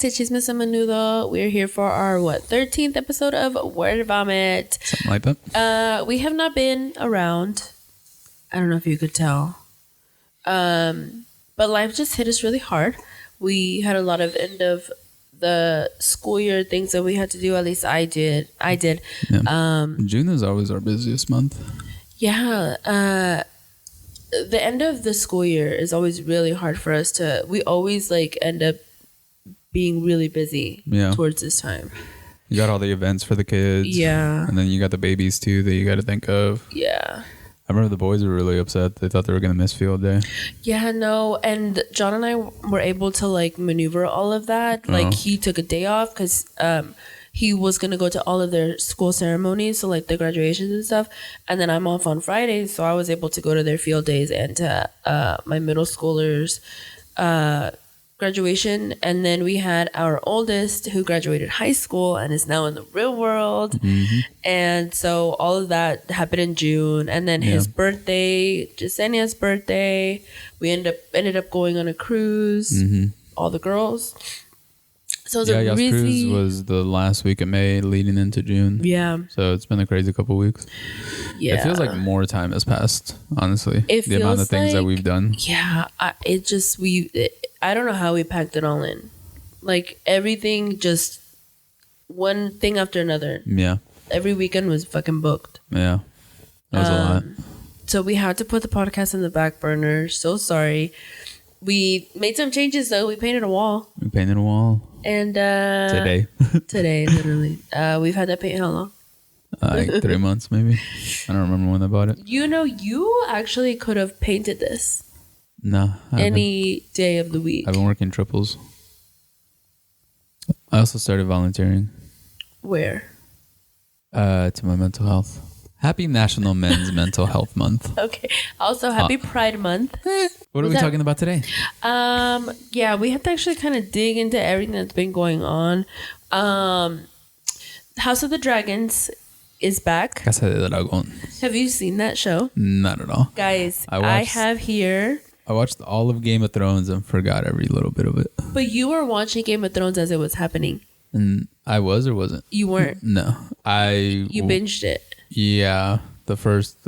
to Chismes a Menudo. We're here for our 13th episode of Word Vomit. Something like that. We have not been around. I don't know if you could tell. But life just hit us really hard. We had a lot of end of the school year things that we had to do. At least I did. Yeah. June is always our busiest month. Yeah. The end of the school year is always really hard for us to. We always end up being really busy towards this time. You got all the events for the kids. Yeah. And then you got the babies too that you got to think of. Yeah. I remember the boys were really upset. They thought they were going to miss field day. Yeah, no. And John and I were able to maneuver all of that. He took a day off because he was going to go to all of their school ceremonies. So the graduations and stuff. And then I'm off on Fridays. So I was able to go to their field days and to my middle schoolers' graduation. And then we had our oldest who graduated high school and is now in the real world. Mm-hmm. And so all of that happened in June. And then his birthday, Jasenia's birthday, we ended up going on a cruise, all the girls. So it was cruise was the last week of May leading into June. Yeah. So it's been a crazy couple weeks. Yeah. It feels like more time has passed, honestly. The amount of things that we've done. Yeah. I don't know how we packed it all in. Everything, just one thing after another. Yeah. Every weekend was fucking booked. Yeah. That was a lot. So we had to put the podcast in the back burner. So sorry. We made some changes though. We painted a wall. And today, literally. We've had that paint how long? 3 months maybe. I don't remember when I bought it. You actually could have painted this. No. Any day of the week. I've been working triples. I also started volunteering. Where? To my mental health. Happy National Men's Mental Health Month. Okay. Also, happy Pride Month. What are we talking about today? Yeah, we have to actually kind of dig into everything that's been going on. House of the Dragons is back. Casa de Dragón. Have you seen that show? Not at all. Guys, I have here. I watched all of Game of Thrones and forgot every little bit of it. But you were watching Game of Thrones as it was happening. And I was or wasn't? You weren't? No. You binged it. Yeah. The first,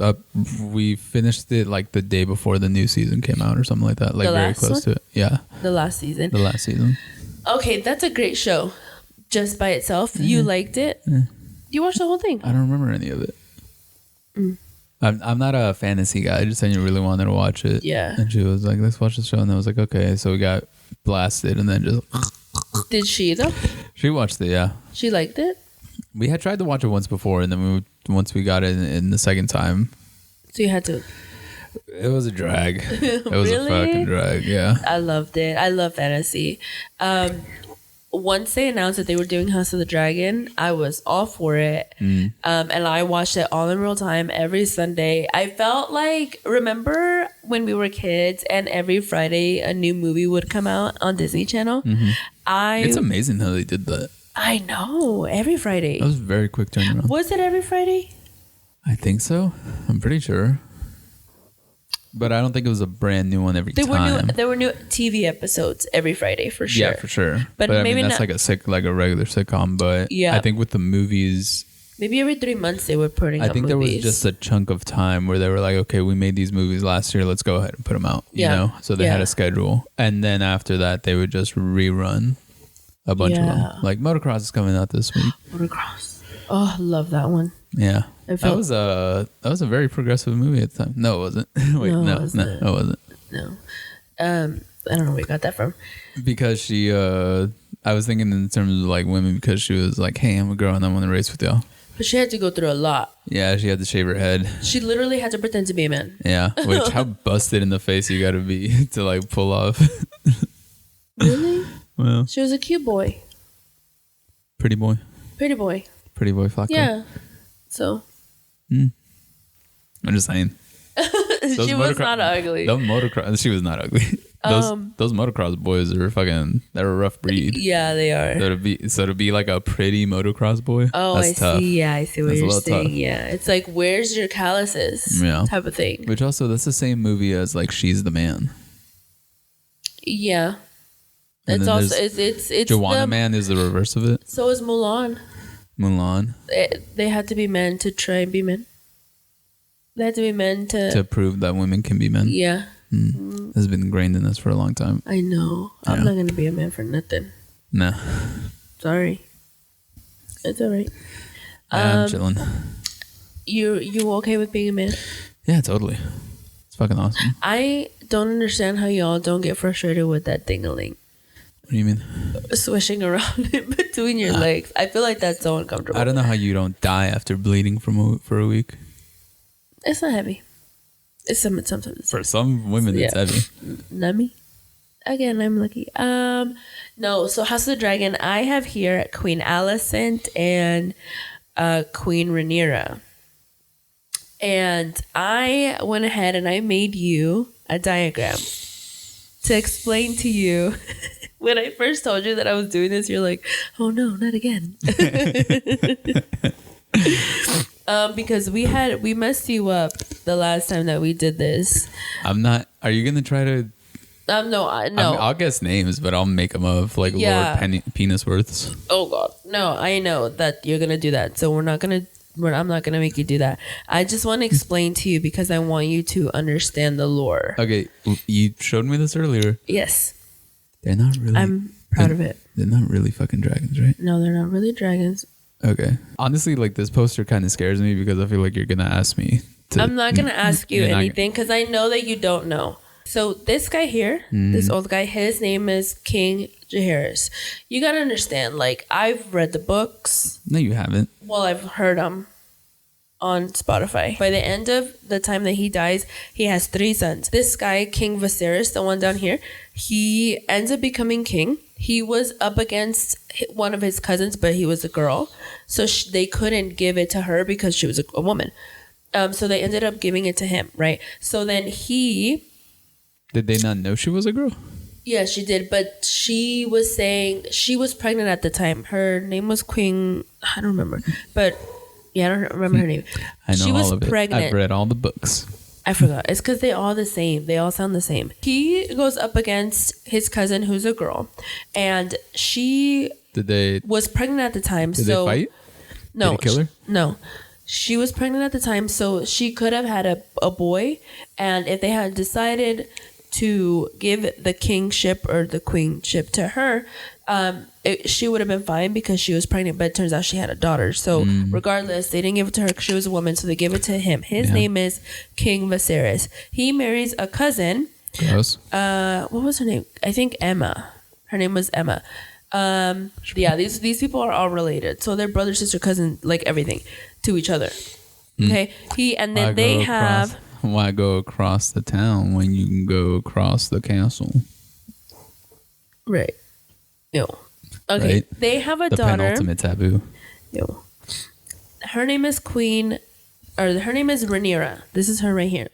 we finished it the day before the new season came out or something like that. Very close to it. Yeah. The last season. Okay, that's a great show. Just by itself. Mm-hmm. You liked it? Mm. You watched the whole thing? I don't remember any of it. Mm. I'm not a fantasy guy. I just really wanted to watch it. Yeah. And she was like, let's watch the show. And I was like, okay. So we got blasted and then just... Did she though? She watched it, yeah. She liked it? We had tried to watch it once before, and then once we got it in the second time. So you had to... It was a drag. It was a fucking drag, yeah. I loved it. I love fantasy. Once they announced that they were doing House of the Dragon, I was all for it. And I watched it all in real time every Sunday. I felt remember when we were kids and every Friday a new movie would come out on Disney Channel? Mm-hmm. It's amazing how they did that. I know. Every Friday. That was a very quick turnaround. Was it every Friday? I think so. I'm pretty sure. But I don't think it was a brand new one every time. There were new TV episodes every Friday for sure. Yeah, for sure. But maybe that's not, like a regular sitcom. But yeah. I think with the movies, maybe every 3 months they were putting out movies. I think there was just a chunk of time where they were like, okay, we made these movies last year. Let's go ahead and put them out. You know? So they had a schedule. And then after that, they would just rerun a bunch of them. Motocross is coming out this week. Motocross. Oh, love that one. Yeah. That was a very progressive movie at the time. No, it wasn't. Wait, no, it wasn't. No. I don't know where you got that from. Because she, I was thinking in terms of women, because she was like, hey, I'm a girl and I want to race with y'all. But she had to go through a lot. Yeah, she had to shave her head. She literally had to pretend to be a man. Yeah, which how busted in the face you got to be to pull off. Really? Well, she was a cute boy. Pretty boy. Pretty boy Flacco. Yeah. So. I'm just saying. She was not ugly. She was not ugly. Those motocross boys are they're a rough breed. Yeah, they are. So to be a pretty motocross boy. Oh, that's tough. See. Yeah, I see what you're saying. Tough. Yeah, it's where's your calluses? Yeah. Type of thing. Which also, that's the same movie as She's the Man. Yeah. And it's then also there's it's Joanna Man is the reverse of it. So is Mulan. Mulan. They had to be men to try and be men. They had to be men to prove that women can be men. Yeah. This has been ingrained in us for a long time. I know. I'm not gonna be a man for nothing. No. Sorry. It's alright. I'm chilling. You okay with being a man? Yeah, totally. It's fucking awesome. I don't understand how y'all don't get frustrated with that ding-a-ling. What do you mean? Swishing around in between your legs. I feel like that's so uncomfortable. I don't know how you don't die after bleeding for a week. It's not heavy. It's sometimes. For some women, it's heavy. Not me. Again, I'm lucky. No. So House of the Dragon, I have here Queen Alicent and Queen Rhaenyra, and I went ahead and I made you a diagram to explain to you. When I first told you that I was doing this, you're like, "Oh no, not again." Because we messed you up the last time that we did this. I'm not. Are you gonna try to? No. I'll guess names, but I'll make them up like Lord Penis Worths. Oh God, no! I know that you're gonna do that, so I'm not gonna make you do that. I just want to explain to you because I want you to understand the lore. Okay, you showed me this earlier. Yes. They're not really. I'm proud of it. They're not really fucking dragons, right? No, they're not really dragons. Okay. Honestly, like this poster kind of scares me because I feel like you're gonna ask me. I'm not gonna ask you anything because I know that you don't know. So this guy here, this old guy, his name is King Jaehaerys. You gotta understand, like I've read the books. No, you haven't. Well, I've heard them on Spotify. By the end of the time that he dies, he has 3 sons. This guy, King Viserys, the one down here, he ends up becoming king. He was up against one of his cousins, but he was a girl. So they couldn't give it to her because she was a woman. So they ended up giving it to him, right? So then he... Did they not know she was a girl? Yeah, she did. But she was saying... She was pregnant at the time. Her name was Queen... I don't remember. But... Yeah, I don't remember her name. I know she was all of pregnant. it. I've read all the books. I forgot. It's because they're all the same. They all sound the same. He goes up against his cousin, who's a girl, and she was pregnant at the time. Did they fight? No. Did he kill her? No. She was pregnant at the time, so she could have had a boy, and if they had decided to give the kingship or the queenship to her, she would have been fine because she was pregnant, but it turns out she had a daughter. So regardless, they didn't give it to her because she was a woman, so they gave it to him. His name is King Viserys. He marries a cousin. Gross. What was her name? I think Emma. Her name was Emma. Yeah, these people are all related. So they're brother, sister, cousin, like everything to each other. Okay? Why go across the town when you can go across the castle? Right. No. Okay. Right? They have a the daughter. The penultimate taboo. No. Her name is her name is Rhaenyra. This is her right here.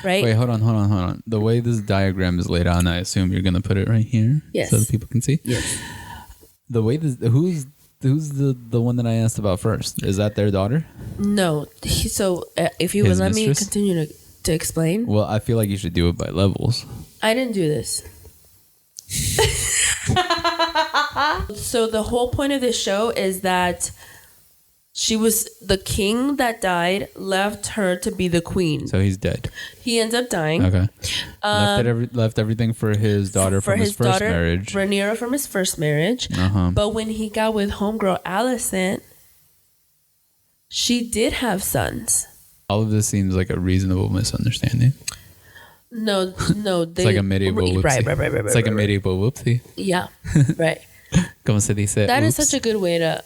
Right? Wait, hold on. The way this diagram is laid out, I assume you're going to put it right here? Yes. So that people can see? Yes. The way who's the one that I asked about first? Is that their daughter? No. So if you would let me continue to explain. Well, I feel like you should do it by levels. I didn't do this. So the whole point of this show is that she was the king that died, left her to be the queen. So he's dead. He ends up dying. Okay. Left everything for his daughter from his first marriage. Rhaenyra from his first marriage. But when he got with homegirl Alicent, she did have sons. All of this seems like a reasonable misunderstanding. No. It's like a medieval whoopsie. Right. It's like a medieval whoopsie. Yeah, right. Como se dice? That is such a good way to...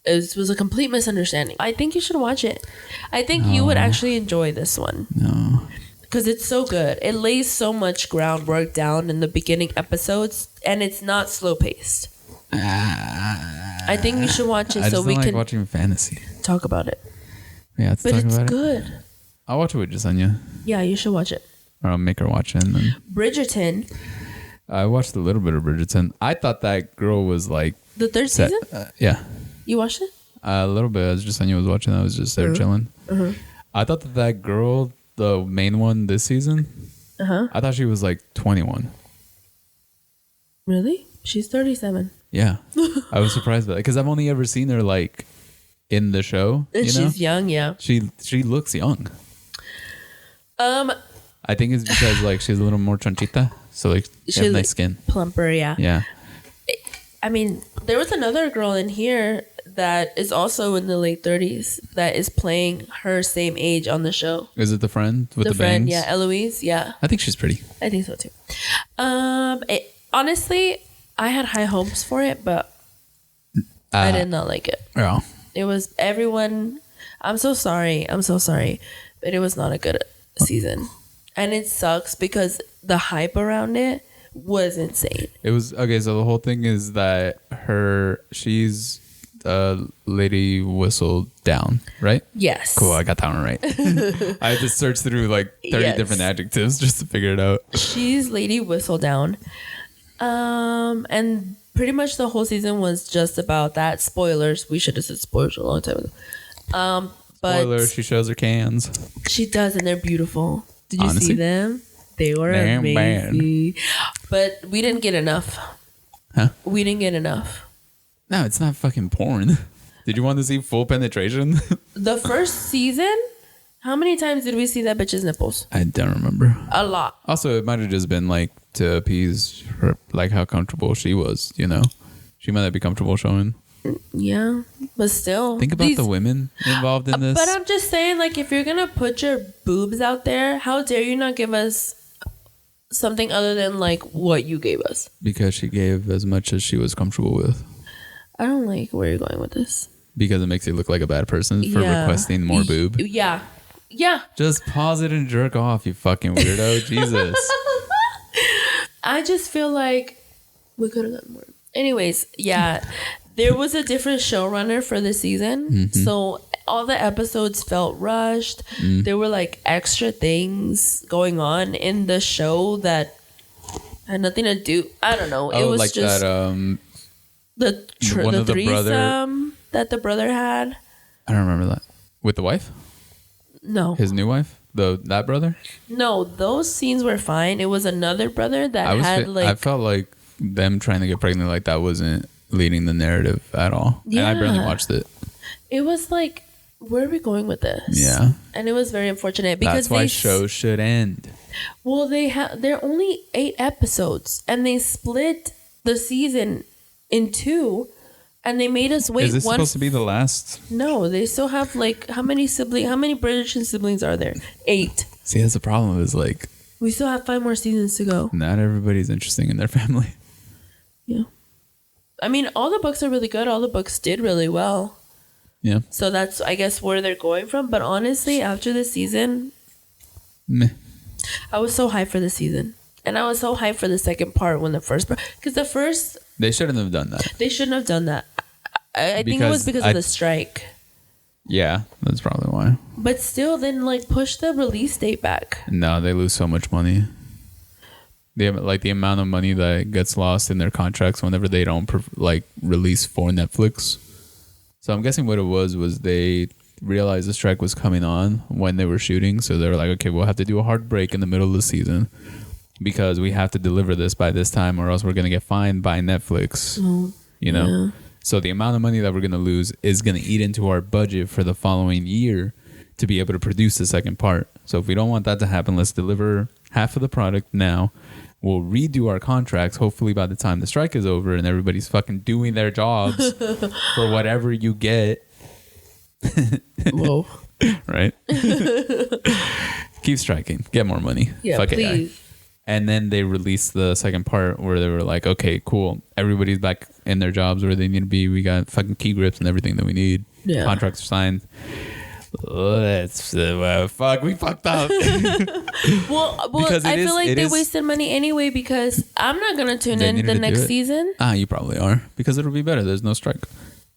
It was a complete misunderstanding. I think you should watch it. I think you would actually enjoy this one. No. Because it's so good. It lays so much groundwork down in the beginning episodes, and it's not slow paced. I think you should watch it so we can watching fantasy. Talk about it. Yeah, but it's good. I'll watch it with Jasenia. Yeah, you should watch it. Or I'll make her watch it. And then Bridgerton. I watched a little bit of Bridgerton. I thought that girl was like the third season. Yeah. You watched it? A little bit. As Jasenia was watching, I was just there chilling. I thought that girl, the main one this season, I thought she was like 21. Really? She's 37. Yeah. I was surprised by that because I've only ever seen her like in the show. And you know? she's young, yeah. She looks young. Um, I think it's because like she's a little more chonchita, so like she has nice skin. Plumper, yeah. Yeah. I mean, there was another girl in here that is also in the late 30s that is playing her same age on the show. Is it the friend with the friend, bangs? yeah, Eloise, yeah. I think she's pretty. I think so too. Honestly, I had high hopes for it, but I did not like it. Yeah. It was everyone. I'm so sorry, but it was not a good season, and it sucks because the hype around it was insane. It was okay. So the whole thing is that she's Lady Whistledown, right? Yes. Cool. I got that one right. I had to search through like 30 different adjectives just to figure it out. She's Lady Whistledown. And pretty much the whole season was just about that. Spoilers. We should have said spoilers a long time ago. But spoiler, she shows her cans. She does, and they're beautiful. Did you see them? They were amazing. But we didn't get enough. Huh? We didn't get enough. No, it's not fucking porn. Did you want to see full penetration? The first season, how many times did we see that bitch's nipples? I don't remember. A lot. Also, it might have just been like to appease her, like how comfortable she was, you know? She might not be comfortable showing. Yeah, but still. Think about the women involved in this. But I'm just saying, like, if you're going to put your boobs out there, how dare you not give us something other than, like, what you gave us? Because she gave as much as she was comfortable with. I don't like where you're going with this. Because it makes you look like a bad person for requesting more boob. Yeah. Yeah. Just pause it and jerk off, you fucking weirdo. Jesus. I just feel like we could have gotten more. Anyways, yeah. There was a different showrunner for the season. Mm-hmm. So all the episodes felt rushed. Mm. There were like extra things going on in the show that had nothing to do. I don't know. It was like just that, the threesome that the brother had. I don't remember that. With the wife? No. His new wife? That brother? No, those scenes were fine. It was another brother that I felt like them trying to get pregnant like that wasn't leading the narrative at all. Yeah. And I barely watched it. It was like, where are we going with this? Yeah. And it was very unfortunate because that's why shows should end. Well, they're only 8 episodes and they split the season in 2 and they made us wait. Is this supposed to be the last? No, they still have like how many British siblings are there? 8. See, that's the problem is like we still have 5 more seasons to go. Not everybody's interesting in their family. Yeah. I mean, all the books are really good. All the books did really well. Yeah. So that's, I guess, where they're going from. But honestly, after the season, meh. I was so hyped for the season. And I was so hyped for the second part when the first part. Because the first... They shouldn't have done that. They shouldn't have done that. I think it was because of the strike. Yeah, that's probably why. But still, then, like, push the release date back. No, they lose so much money. They have, like, the amount of money that gets lost in their contracts whenever they don't release for Netflix. So I'm guessing what it was they realized the strike was coming on when they were shooting. So they were like, okay, we'll have to do a hard break in the middle of the season because we have to deliver this by this time or else we're going to get fined by Netflix. You know? Yeah. So the amount of money that we're going to lose is going to eat into our budget for the following year to be able to produce the second part. So if we don't want that to happen, let's deliver half of the product now. We'll redo our contracts, hopefully by the time the strike is over and everybody's fucking doing their jobs for whatever you get. Whoa. Right? Keep striking. Get more money. Yeah, fuck please. AI. And then they released the second part where they were like, okay, cool. Everybody's back in their jobs where they need to be. We got fucking key grips and everything that we need. Yeah. Contracts are signed. Let's fuck. We fucked up. well, I feel like they wasted money anyway because I'm not gonna tune in the next season. You probably are because it'll be better. There's no strike.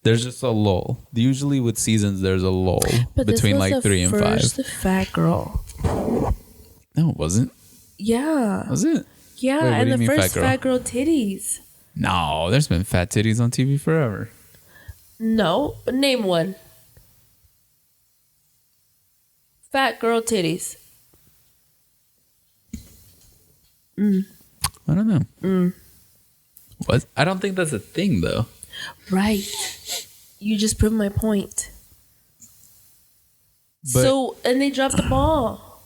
There's just a lull. Usually with seasons, there's a lull between like 3 and 5. The fat girl. No, it wasn't. Yeah. Was it? Yeah, and the first fat girl titties. No, there's been fat titties on TV forever. No, name one. Fat girl titties. I don't know. What? I don't think that's a thing though. Right. You just proved my point. But so, and they dropped the ball.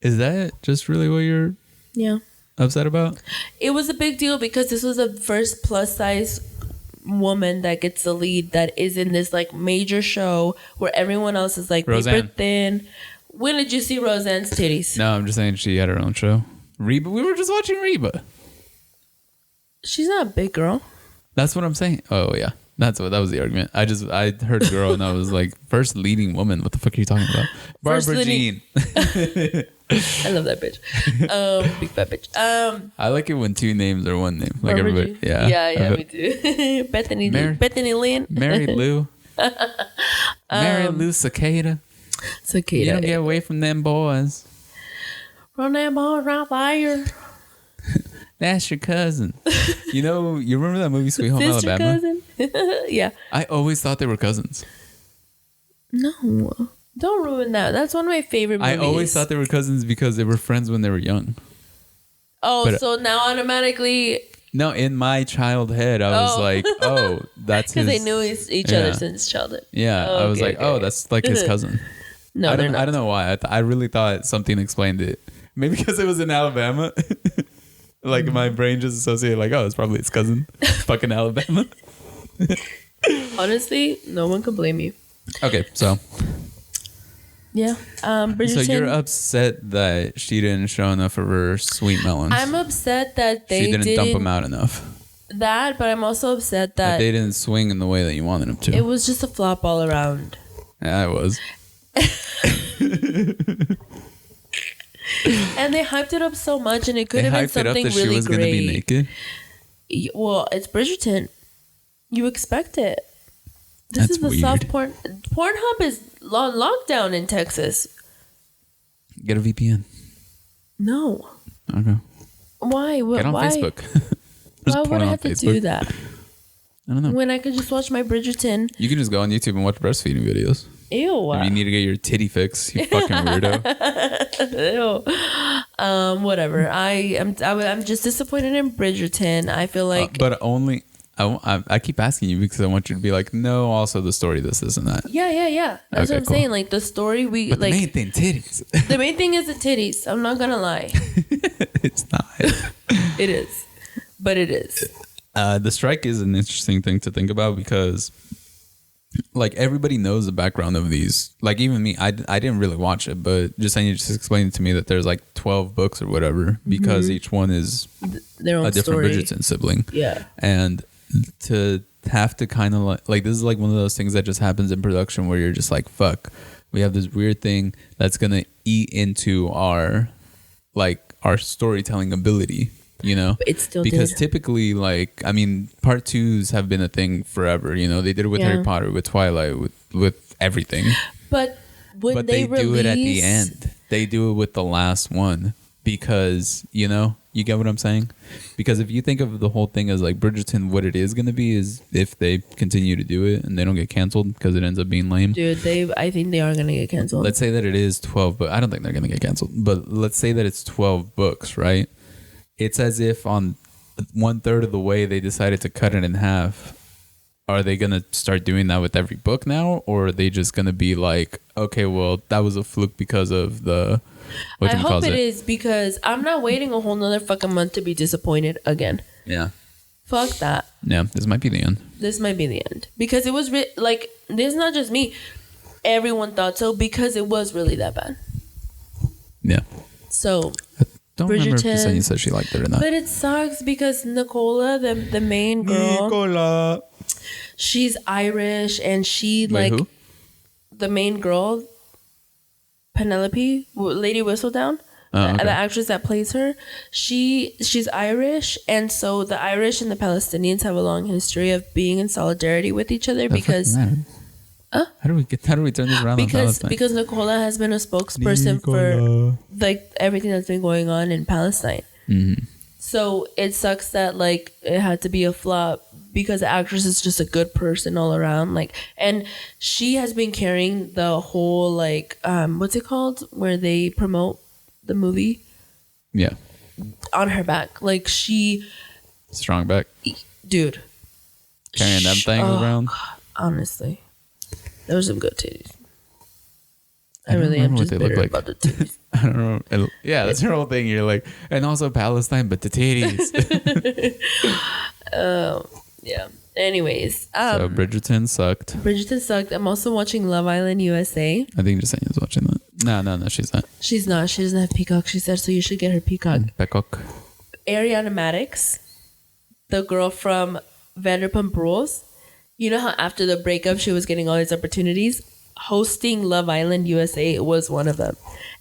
Is that just really what you're upset about? It was a big deal because this was the first plus size woman that gets the lead that is in this like major show where everyone else is like paper thin. When did you see Roseanne's titties? No, I'm just saying she had her own show. Reba, we were just watching Reba. She's not a big girl. That's what I'm saying. Oh yeah. That was the argument. I heard girl and I was like, first leading woman. What the fuck are you talking about? Barbara Jean. I love that bitch. Big fat bitch. I like it when two names are one name. Like Barbara everybody. Jean. Yeah, me too. Bethany Lynn. Mary Lou. Mary Lou Cicada. Cicada. You don't get away from them boys. From them boys right there. That's your cousin. You remember that movie Sweet Home Sister Alabama? Cousin? Yeah. I always thought they were cousins. No. Don't ruin that. That's one of my favorite movies. I always thought they were cousins because they were friends when they were young. Oh, so now automatically... No, in my childhood, I was like, oh, that's his... Because they knew each other since childhood. Yeah, I was like, oh, that's like his cousin. No, I don't know why. I really thought something explained it. Maybe because it was in Alabama. Like my brain just associated like, oh, it's probably his cousin. Fucking Alabama. Honestly, no one can blame you. Okay, so. Yeah. Bridgerton. So you're upset that she didn't show enough of her sweet melons. I'm upset that she didn't dump them out enough. That, but I'm also upset that they didn't swing in the way that you wanted them to. It was just a flop all around. Yeah, it was. And they hyped it up so much, and it could have been something really great. They hyped it up that she was going to be naked? Well, it's Bridgerton. You expect it. This is the weird. Soft porn. Pornhub is on lockdown in Texas. Get a VPN. No. Okay. Why? Get on Facebook. Why would I have to do that? I don't know. When I could just watch my Bridgerton. You can just go on YouTube and watch breastfeeding videos. Ew. If you need to get your titty fix, you fucking weirdo. Ew. Whatever. I'm just disappointed in Bridgerton. I feel like, but only I keep asking you because I want you to be like, no. Also, the story, this and that. Yeah. That's what I'm saying. Like the story, but the main thing, titties. The main thing is the titties. I'm not gonna lie. It's not. It is, but it is. The strike is an interesting thing to think about because. Like everybody knows the background of these. Like even me, I didn't really watch it, but just saying, you just explained to me that there's like 12 books or whatever because each one is their own a different story. Bridgerton sibling. Yeah, and to have to kind of like this is like one of those things that just happens in production where you're just like, fuck, we have this weird thing that's gonna eat into our storytelling ability. But it still because typically, like, I mean, part 2s have been a thing forever. They did it with Harry Potter, with Twilight, with everything. But they do it at the end. They do it with the last one because you get what I'm saying. Because if you think of the whole thing as like Bridgerton, what it is going to be is if they continue to do it and they don't get canceled because it ends up being lame. Dude, I think they are going to get canceled. Let's say that it is 12, but I don't think they're going to get canceled. But let's say that it's 12 books, right? It's as if on 1/3 of the way they decided to cut it in half. Are they going to start doing that with every book now? Or are they just going to be like, okay, well, that was a fluke because of the... I hope it is because I'm not waiting a whole nother fucking month to be disappointed again. Yeah. Fuck that. Yeah, this might be the end. This might be the end. Because it was like, this is not just me. Everyone thought so because it was really that bad. Yeah. So... Don't remember if you said she liked it or not. But it sucks because Nicola, the main girl, she's Irish and she who? The main girl, Penelope, Lady Whistledown, the actress that plays her, she's Irish, and so the Irish and the Palestinians have a long history of being in solidarity with each other because. How do we turn this around? Because Nicola has been a spokesperson for like everything that's been going on in Palestine. Mm-hmm. So it sucks that like it had to be a flop because the actress is just a good person all around. Like, and she has been carrying the whole like what's it called where they promote the movie? Yeah. On her back, like she Strong back. Dude. Carrying them things around. God, honestly. There was some good titties. I really am just bitter about the titties. I don't know. Yeah, that's your whole thing. You're like, and also Palestine, but the titties. Yeah. Anyways. So Bridgerton sucked. Bridgerton sucked. I'm also watching Love Island USA. I think Jasenia's watching that. No, she's not. She's not. She doesn't have Peacock. She said, so you should get her Peacock. Peacock. Ariana Madix, the girl from Vanderpump Rules. You know how after the breakup, she was getting all these opportunities? Hosting Love Island USA was one of them.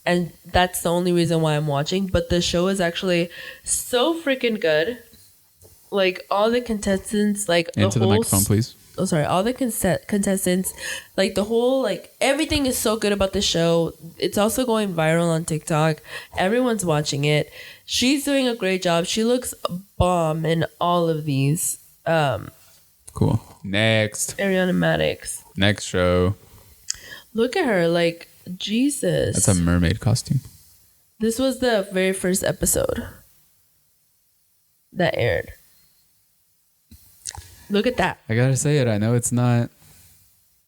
And that's the only reason why I'm watching. But the show is actually so freaking good. Like, all the contestants, like, Into the microphone, please. Oh, sorry. All the contestants, like, the whole, like, everything is so good about the show. It's also going viral on TikTok. Everyone's watching it. She's doing a great job. She looks bomb in all of these. Cool. Next. Ariana Madix. Next show. Look at her. Like, Jesus. That's a mermaid costume. This was the very first episode that aired. Look at that. I gotta say it. I know it's not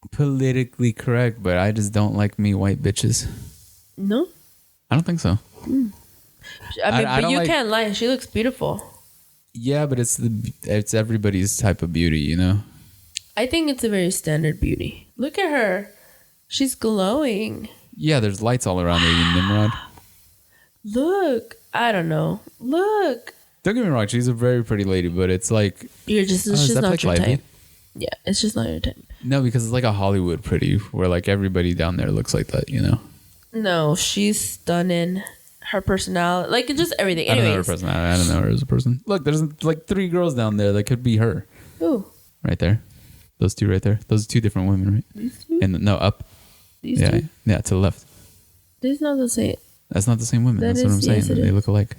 politically correct, but I just don't like me white bitches. No? I don't think so. I mean, but you can't lie. She looks beautiful. Yeah, but it's everybody's type of beauty, you know? I think it's a very standard beauty. Look at her. She's glowing. Yeah, there's lights all around her, you Nimrod. Look. I don't know. Look. Don't get me wrong, she's a very pretty lady, but it's like... It's just not your type. Yeah, it's just not your type. No, because it's like a Hollywood pretty, where like everybody down there looks like that, you know? No, she's stunning. Her personality, like just everything. Anyways. I don't know her personality. I don't know her as a person. Look, there's like 3 girls down there that could be her. Ooh. Right there. Those 2 right there. Those are 2 different women, right? These 2? And no, up. These 2? Yeah, to the left. This is not the same. That's not the same woman. That's what I'm saying. Yes, They look alike.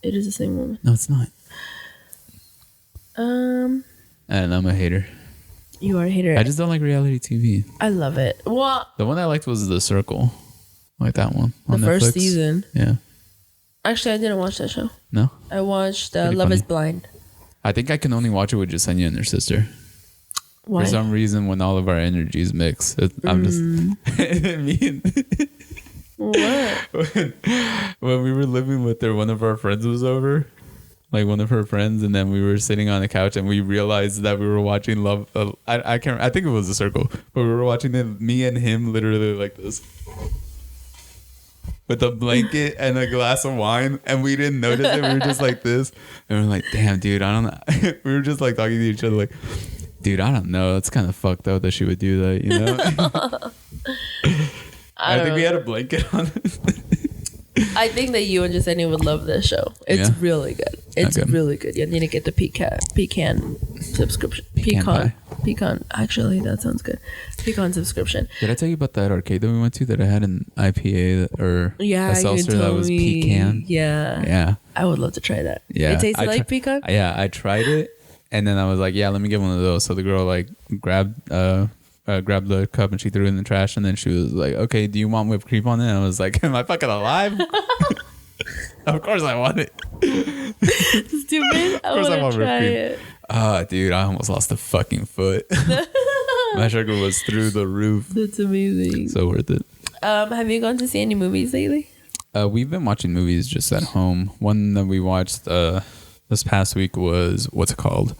It is the same woman. No, it's not. And I'm a hater. You are a hater. I just don't like reality TV. I love it. Well, the one I liked was The Circle. Like that one. The first season. Yeah. Actually, I didn't watch that show. No? I watched Love is Blind. I think I can only watch it with Jasenia and her sister. Why? For some reason, when all of our energies mix, I'm just... What? When we were living with her, one of our friends was over. Like one of her friends, and then we were sitting on the couch and we realized that we were watching Love. I can't. I think it was The Circle, but we were watching it. Me and him, literally like this, with a blanket and a glass of wine, and we didn't notice it. We were just like this, and we're like, "Damn, dude, I don't know." We were just like talking to each other, like, "Dude, I don't know. It's kind of fucked up that she would do that, you know." I think we had a blanket on. I think that you and Jasenia would love this show. It's really good. It's really good. You need to get the pecan subscription. Pecan. Actually, that sounds good. Pecan subscription. Did I tell you about that arcade that we went to that I had an IPA or a seltzer that was pecan? Yeah. I would love to try that. Yeah. It tasted like pecan? Yeah, I tried it, and then I was like, yeah, let me get one of those. So the girl like grabbed the cup and she threw it in the trash, and then she was like, okay, do you want whipped cream on it? And I was like, am I fucking alive? Of course I want it. Stupid. I want to try it. Dude, I almost lost a fucking foot. My sugar was through the roof. That's amazing. So worth it. Have you gone to see any movies lately? We've been watching movies just at home. One that we watched this past week was, what's it called?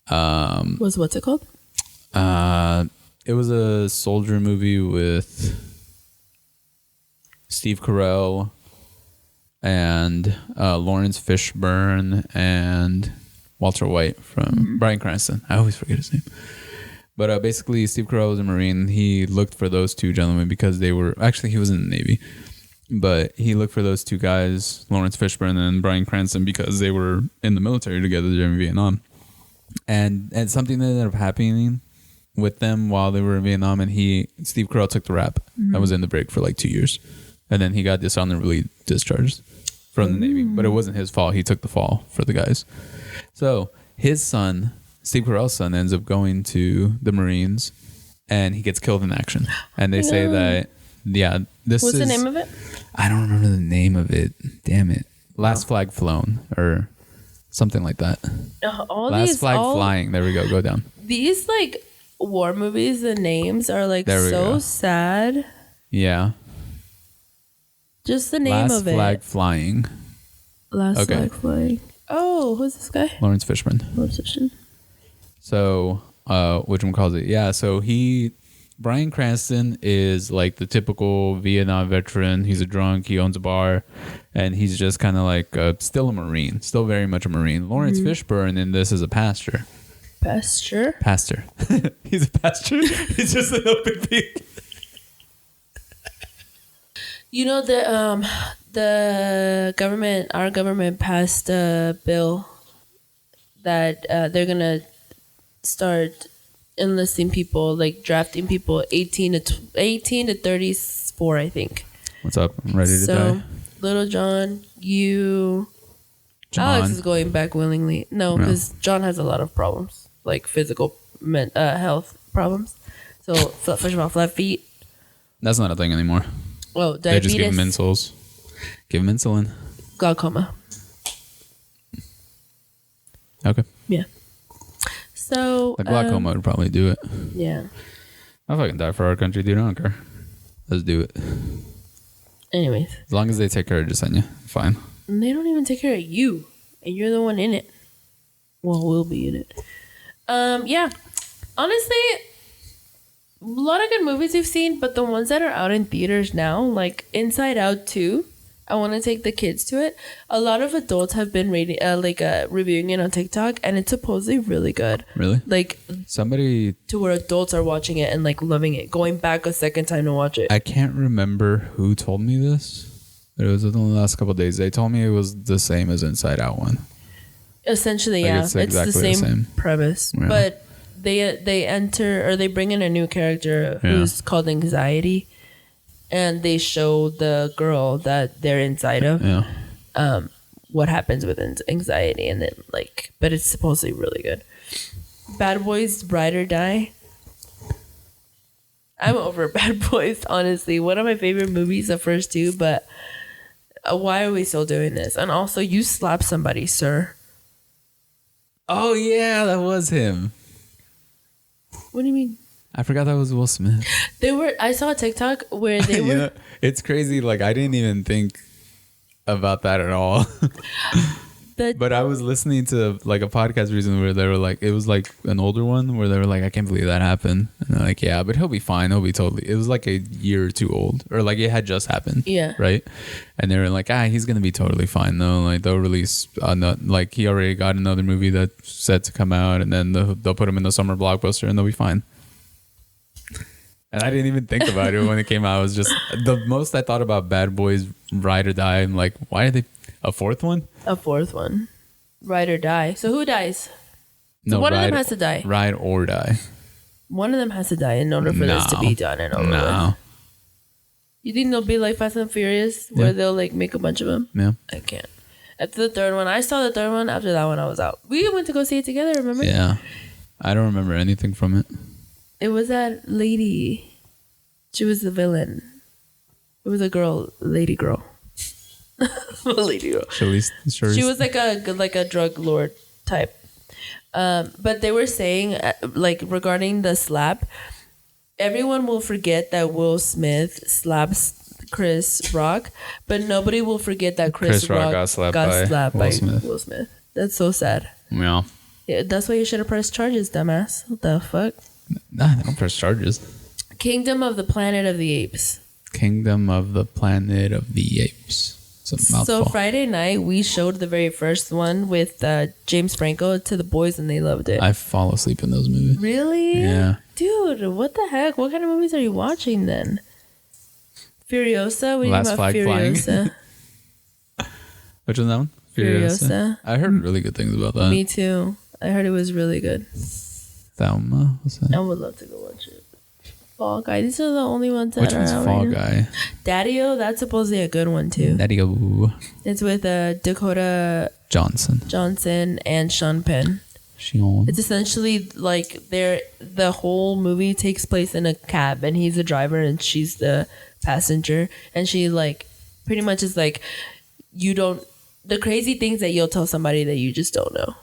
What's it called? It was a soldier movie with Steve Carell and Lawrence Fishburne and Walter White from Bryan Cranston. I always forget his name. But basically, Steve Carell was a Marine. He looked for those 2 gentlemen because they were... Actually, he was in the Navy. But he looked for those 2 guys, Lawrence Fishburne and Bryan Cranston, because they were in the military together during Vietnam. And something that ended up happening with them while they were in Vietnam, and Steve Carell took the rap. I was in the brig for like 2 years, and then he got dishonorably discharged from the Navy, but it wasn't his fault. He took the fall for the guys. So his son, Steve Carell's son, ends up going to the Marines, and he gets killed in action. And they say that, what's the name of it? I don't remember the name of it. Damn it. Last Flag Flown or something like that. All Last these, Flag all, Flying. There we go. Go down. These like war movies, the names are like so sad. Yeah. Just the name Last of it. Flag Flying. Last Flag Flying. Oh, who's this guy? Lawrence Fishburne. So, which one calls it? Yeah. So Bryan Cranston is like the typical Vietnam veteran. He's a drunk. He owns a bar, and he's just kind of like still a Marine, still very much a Marine. Lawrence Fishburne in this is a pastor. Pastor. He's a pastor. He's just an open field. You know the government, our government passed a bill that they're gonna start enlisting people, like drafting people 18 to 34, I think. What's up? I'm ready to die. Little John, John. Alex is going back willingly. No, because John has a lot of problems, like physical health problems. So first of all, flat feet. That's not a thing anymore. Oh, diabetes. They just give him insoles. Give him insulin. Glaucoma. Okay. Yeah. So the glaucoma would probably do it. Yeah. I'll fucking die for our country, dude. I don't care. Let's do it. Anyways. As long as they take care of Jasenia, fine. And they don't even take care of you. And you're the one in it. Well, we'll be in it. Yeah. Honestly, a lot of good movies we've seen, but the ones that are out in theaters now, like Inside Out 2, I want to take the kids to it. A lot of adults have been reviewing it on TikTok, and it's supposedly really good. Really? Like somebody to where adults are watching it and like loving it, going back a second time to watch it. I can't remember who told me this. It was within the last couple of days. They told me it was the same as Inside Out 1. Essentially, like yeah, it's exactly the same premise, yeah. But they enter or they bring in a new character who's called Anxiety. And they show the girl that they're inside of, what happens with anxiety, and then but it's supposedly really good. Bad Boys, Ride or Die. I'm over Bad Boys, honestly. One of my favorite movies, the first two, but why are we still doing this? And also, you slapped somebody, sir. Oh yeah, that was him. What do you mean? I forgot that was Will Smith. I saw a TikTok where they were. know, it's crazy. Like I didn't even think about that at all. But I was listening to like a podcast recently where they were like, it was like an older one where they were like, I can't believe that happened. And they're like, yeah, but he'll be fine. He'll be totally. It was like a year or two old, or like it had just happened. Yeah. Right. And they were like, he's gonna be totally fine though. Like they'll release like he already got another movie that's set to come out, and then they'll put him in the summer blockbuster, and they'll be fine. And I didn't even think about it when it came out. It was just the most I thought about Bad Boys, Ride or Die. I'm like, why are they a fourth one? A fourth one, Ride or Die. So who dies? So one of them has to die. Ride or Die. One of them has to die in order for this to be done and over with. You think they'll be like Fast and Furious, where they'll like make a bunch of them? Yeah. I can't. After the third one, I saw the third one. After that one, I was out. We went to go see it together. Remember? Yeah. I don't remember anything from it. It was that lady. She was the villain. It was a girl, lady girl. Lady girl. She was like a drug lord type. But they were saying, like regarding the slap, everyone will forget that Will Smith slaps Chris Rock, but nobody will forget that Chris Rock got slapped by Will Smith. That's so sad. Yeah. That's why you should have pressed charges, dumbass. What the fuck? Nah, they don't press charges. Kingdom of the Planet of the Apes. Kingdom of the Planet of the Apes. So Friday night, we showed the very first one with James Franco to the boys, and they loved it. I fall asleep in those movies. Really? Yeah. Dude, what the heck? What kind of movies are you watching then? Furiosa? What do you Last about Flag Furiosa? Which was that one? Furiosa. I heard really good things about that. Me too. I heard it was really good. Thelma? What's that? I would love to go watch it. Fall Guy. These are the only ones that Which are one's out Fall right Guy? Daddy-O, that's supposedly a good one too. Daddy-O. It's with Dakota Johnson and Sean Penn. It's essentially like the whole movie takes place in a cab, and he's the driver and she's the passenger, and she like pretty much is like, you don't the crazy things that you'll tell somebody that you just don't know.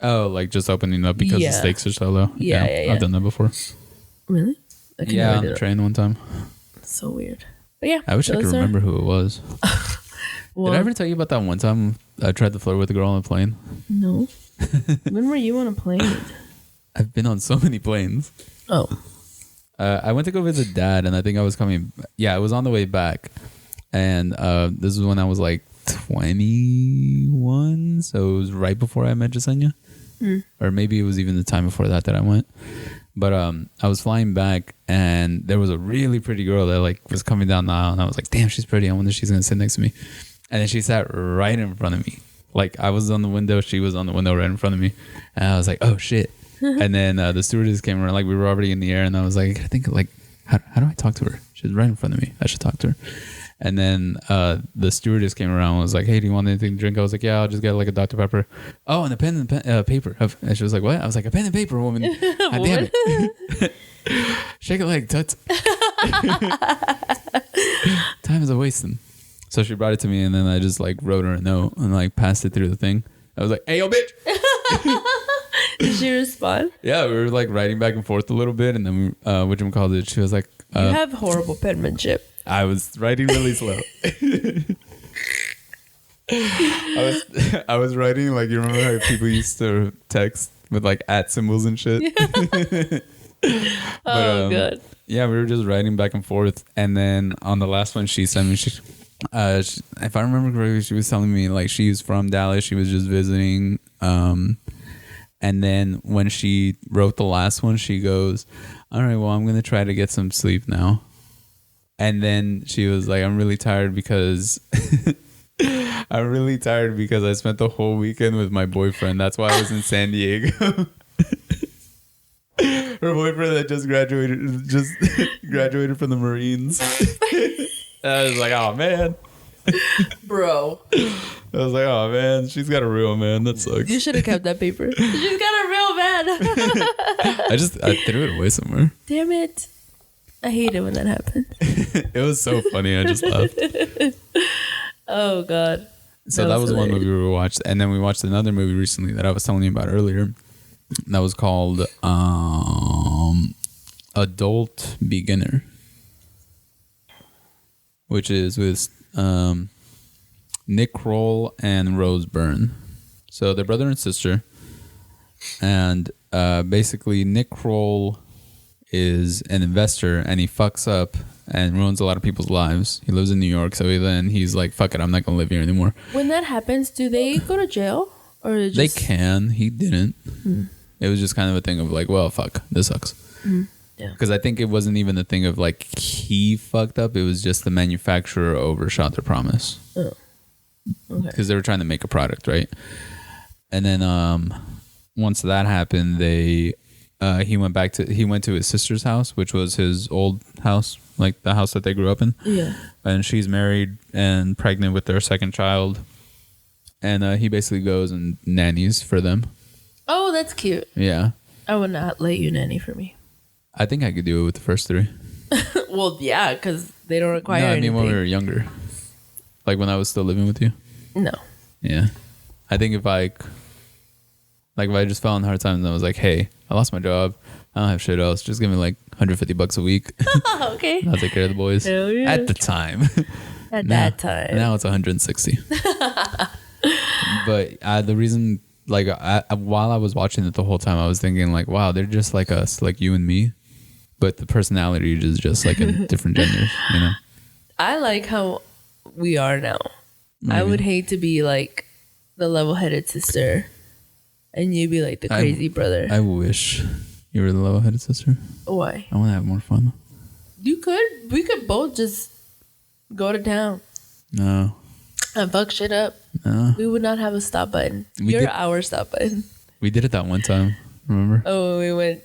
Oh, like just opening up because the stakes are so low. Yeah. I've done that before. Really? Yeah, on the train one time. So weird. But yeah. I wish I could remember who it was. Well, did I ever tell you about that one time I tried to flirt with a girl on a plane? No. When were you on a plane? I've been on so many planes. Oh. I went to go visit Dad, and I think I was coming. Yeah, I was on the way back, and this was when I was like 21, so it was right before I met Jasenia, or maybe it was even the time before that I went. But I was flying back, and there was a really pretty girl that like was coming down the aisle, and I was like, "Damn, she's pretty. I wonder if she's gonna sit next to me." And then she sat right in front of me. Like I was on the window, she was on the window right in front of me, and I was like, "Oh shit." And then the stewardess came around, like we were already in the air, and I was like, I think like, how do I talk to her? She's right in front of me. I should talk to her. And then the stewardess came around and was like, hey, do you want anything to drink? I was like, yeah, I'll just get like a Dr. Pepper. Oh, and a pen and paper. And she was like, what? I was like, a pen and paper, woman. God damn it. Shake a leg, toots. Time is a wasting. So she brought it to me, and then I just like wrote her a note and like passed it through the thing. I was like, hey, yo, bitch. Did she respond? Yeah, we were like writing back and forth a little bit, and then whatchamacallit, she was like, you have horrible penmanship. I was writing really slow. I was writing like, you remember how people used to text with like @ symbols and shit? Oh, good. Yeah, we were just writing back and forth, and then on the last one she sent me, if I remember correctly, she was telling me like she's from Dallas, she was just visiting. And then when she wrote the last one, she goes, all right, well, I'm going to try to get some sleep now. And then she was like, I'm really tired because I spent the whole weekend with my boyfriend. That's why I was in San Diego. Her boyfriend that just graduated from the Marines. I was like, oh, man. Bro. I was like, oh man, she's got a real man. That sucks. You should have kept that paper. She's got a real man. I threw it away somewhere. Damn it. I hate it when that happens. It was so funny. I just laughed. Oh God. So that was one movie we watched. And then we watched another movie recently that I was telling you about earlier. That was called Adult Beginner, which is with Nick Kroll and Rose Byrne. So they're brother and sister. And basically Nick Kroll is an investor, and he fucks up and ruins a lot of people's lives. He lives in New York, so he's like, fuck it, I'm not going to live here anymore. When that happens, do they go to jail? Or just... They can. He didn't. It was just kind of a thing of like, well, fuck, this sucks. Yeah. Because I think it wasn't even the thing of like he fucked up. It was just the manufacturer overshot their promise. Oh. Okay. Because they were trying to make a product, right? And then once that happened, he went to his sister's house, which was his old house, like the house that they grew up in. Yeah. And she's married and pregnant with their second child. And he basically goes and nannies for them. Oh, that's cute. Yeah. I would not let you nanny for me. I think I could do it with the first three. Well, yeah, because they don't require anything. When we were younger. Like when I was still living with you? No. Yeah. I think if I just fell in hard times and I was like, hey, I lost my job. I don't have shit else. Just give me like $150 a week. Okay. I'll take care of the boys. Hell yeah. At the time. That time. Now it's 160. But the reason, like, while I was watching it the whole time, I was thinking like, wow, they're just like us, like you and me. But the personality is just like in different genders, you know? I like how we are now. Maybe. I would hate to be like the level-headed sister and you be like the crazy brother. I wish you were the level-headed sister. Why? I want to have more fun. You could. We could both just go to town. No. And fuck shit up. No. We would not have a stop button. You're our stop button. We did it that one time. Remember? Oh, we went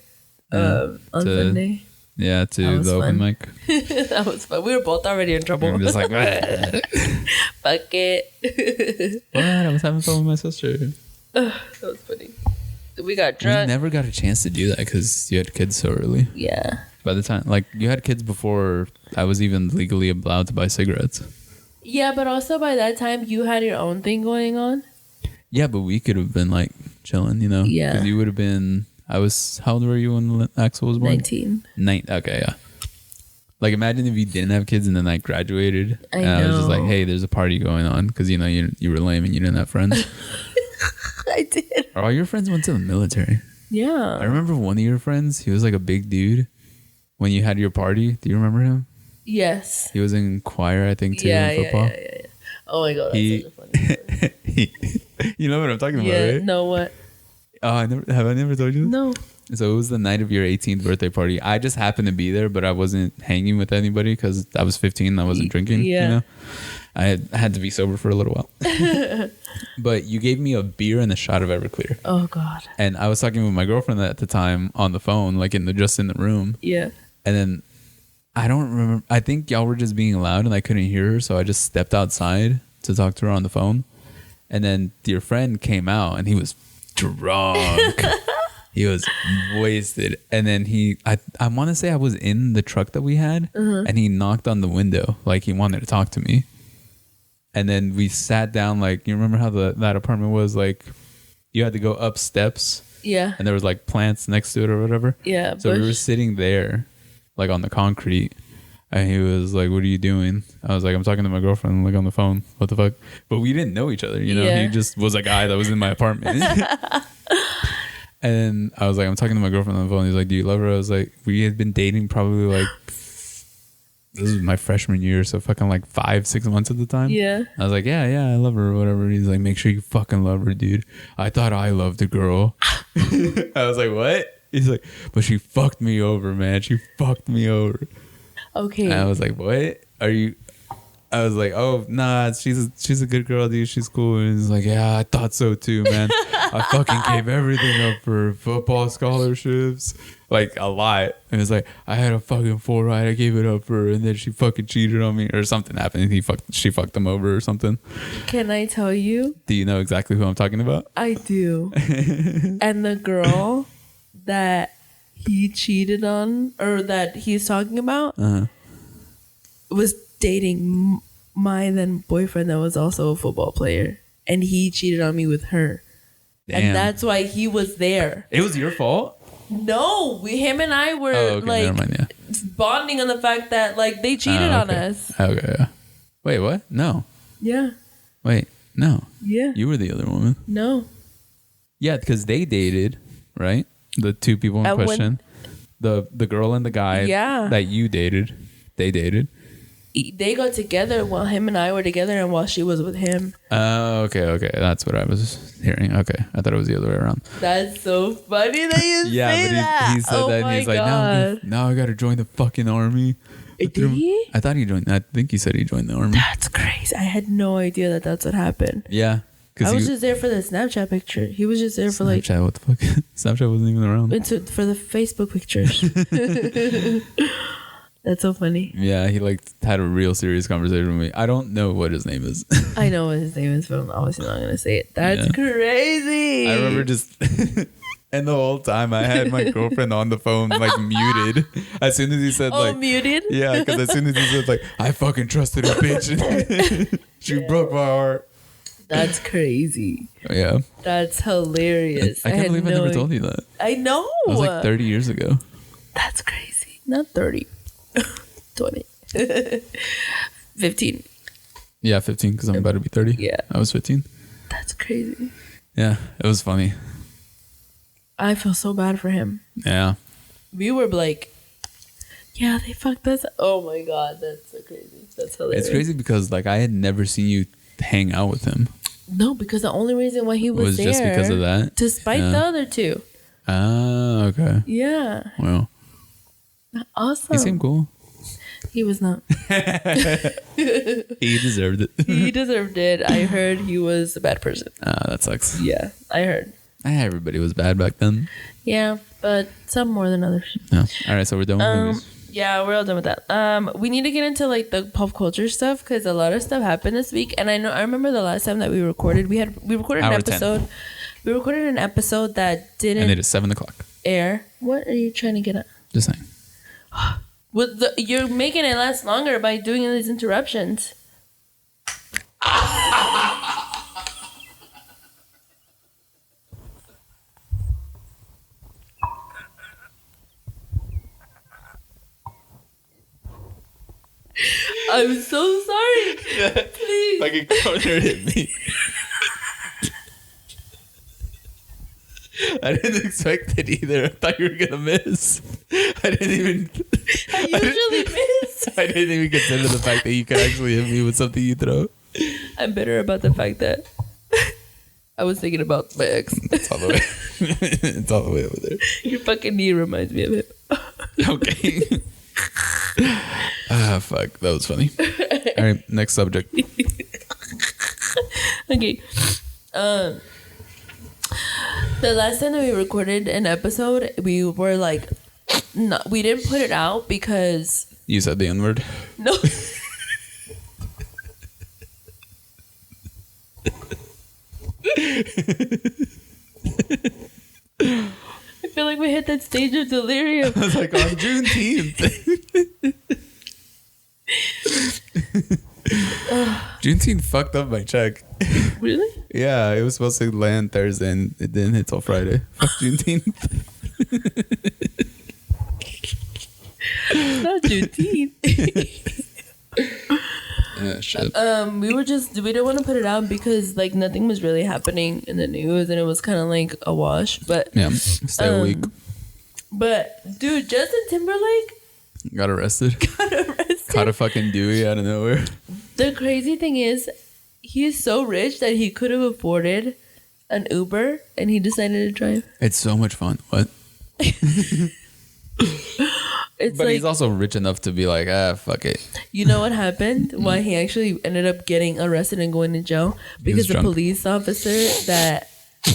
on Sunday. Yeah, to the open mic. That was fun. We were both already in trouble. We were just like, fuck it. What? I was having fun with my sister. That was funny. We got drunk. We never got a chance to do that because you had kids so early. Yeah. By the time, like, you had kids before I was even legally allowed to buy cigarettes. Yeah, but also by that time you had your own thing going on. Yeah, but we could have been like chilling, you know? Yeah. Because you would have been, how old were you when Axel was born? 19. Okay, yeah. Like, imagine if you didn't have kids and then like graduated. I I was just like, know. hey, there's a party going on. Because, you know, you were lame and you didn't have friends. I did. All your friends went to the military. Yeah. I remember one of your friends, he was like a big dude. When you had your party, do you remember him? Yes. He was in choir, I think, too, in football. Yeah. Oh my god, that's such a funny story. You know what I'm talking about, Yeah, right? no, what? Oh, I never told you this? No. So it was the night of your 18th birthday party. I just happened to be there, but I wasn't hanging with anybody because I was 15 and I wasn't drinking. Yeah. You know? I had to be sober for a little while. But you gave me a beer and a shot of Everclear. Oh god. And I was talking with my girlfriend at the time on the phone, like just in the room. Yeah. And then I don't remember. I think y'all were just being loud and I couldn't hear her. So I just stepped outside to talk to her on the phone. And then your friend came out and he was drunk. He was wasted. And then I want to say I was in the truck that we had and he knocked on the window like he wanted to talk to me. And then we sat down, like, you remember how that apartment was, like, you had to go up steps Yeah. and there was like plants next to it or whatever. Yeah. So we were sitting there, like on the concrete, and he was like, "What are you doing?" I was like, "I'm talking to my girlfriend, like on the phone." What the fuck? But we didn't know each other, you know. Yeah. He just was a guy that was in my apartment. And then I was like, "I'm talking to my girlfriend on the phone." He's like, "Do you love her?" I was like, "We had been dating probably like this was my freshman year, so fucking like 5-6 months at the time." Yeah. I was like, yeah, I love her or whatever. He's like, "Make sure you fucking love her, dude. I thought I loved a girl." I was like, "What?" He's like, "But she fucked me over, man. She fucked me over." Okay. And I was like, "What? Are you?" I was like, "Oh, nah, she's a good girl, dude. She's cool." And he's like, "Yeah, I thought so too, man. I fucking gave everything up for football scholarships, like a lot." And it's like, "I had a fucking full ride. I gave it up for her, and then she fucking cheated on me, or something happened. And she fucked him over or something." Can I tell you? Do you know exactly who I'm talking about? I do. And the girl that he cheated on, or that he's talking about, was dating my then boyfriend that was also a football player, and he cheated on me with her. Damn. And that's why he was there. It was your fault? No, him and I were Oh, okay, like never mind, yeah. bonding on the fact that like they cheated on us. Okay, yeah. Wait, what? No. Yeah. Wait, no. Yeah. You were the other woman. No. Yeah, because they dated, right? The two people in And when- question. The girl and the guy Yeah. that you dated, they dated. They got together while him and I were together, and while she was with him. Oh, okay. That's what I was hearing. Okay. I thought it was the other way around. That's so funny that you Yeah, say but that. he said Oh that and my he's like, God. now I got to join the fucking army. Did he? I thought he joined. I think he said he joined the army. That's crazy. I had no idea that that's what happened. Yeah. I was just there for the Snapchat picture. He was just there for like Snapchat, what the fuck? Snapchat wasn't even around. for the Facebook pictures. That's so funny. Yeah, he like had a real serious conversation with me. I don't know what his name is. I know what his name is, but I'm obviously not gonna say it. That's Yeah. crazy. I remember just and the whole time I had my girlfriend on the phone like muted. As soon as he said like muted. yeah, because as soon as he said like I fucking trusted a bitch, she broke my heart. That's crazy. Yeah, That's hilarious. I can't believe I never told you that. I know. It was like 30 years ago. That's crazy. Not 30. 20. 15. Yeah, 15 because I'm about to be 30. Yeah. I was 15. That's crazy. Yeah, it was funny. I feel so bad for him. Yeah. We were like, yeah, they fucked us. Oh my God. That's so crazy. That's hilarious. It's crazy because like I had never seen you hang out with him. No, because the only reason why he was there just because of that? to spite Yeah. the other two. Ah, okay. Yeah. Well, Awesome. he seemed cool. He was not. He deserved it. He deserved it. I heard he was a bad person. Ah, that sucks. Yeah, I heard. Everybody was bad back then. Yeah, but some more than others. Yeah. All right, so we're done with movies. Yeah, we're all done with that. We need to get into like the pop culture stuff because a lot of stuff happened this week, and I remember the last time that we recorded. We recorded an Hour 10. episode. We recorded an episode that didn't And it is 7 o'clock. air. What are you trying to get at? Just saying. You're making it last longer by doing these interruptions. I'm so sorry. Please. Like a corner hit me. I didn't expect it either. I thought you were gonna miss. I usually miss. I didn't even consider the fact that you could actually hit me with something you throw. I'm bitter about the fact that I was thinking about my ex. It's all the way. It's all the way over there. Your fucking knee reminds me of him. Okay. Fuck. That was funny. All right. Next subject. Okay. The last time that we recorded an episode, we were like, no, we didn't put it out because You said the N-word. no. I feel like we hit that stage of delirium. I was like, on Juneteenth. Juneteenth fucked up my check. Really? Yeah, it was supposed to land Thursday and it didn't hit till Friday. Fuck Juneteenth. It's not Juneteenth. Yeah, shit. We didn't want to put it out because like nothing was really happening in the news and it was kind of like a wash. But Yeah, stay a week. But dude, Justin Timberlake Got arrested. Caught a fucking Dewey out of nowhere. The crazy thing is, he's so rich that he could have afforded an Uber and he decided to drive. It's so much fun. What? It's but like, he's also rich enough to be like, fuck it. You know what happened? Why he actually ended up getting arrested and going to jail? Because the police officer that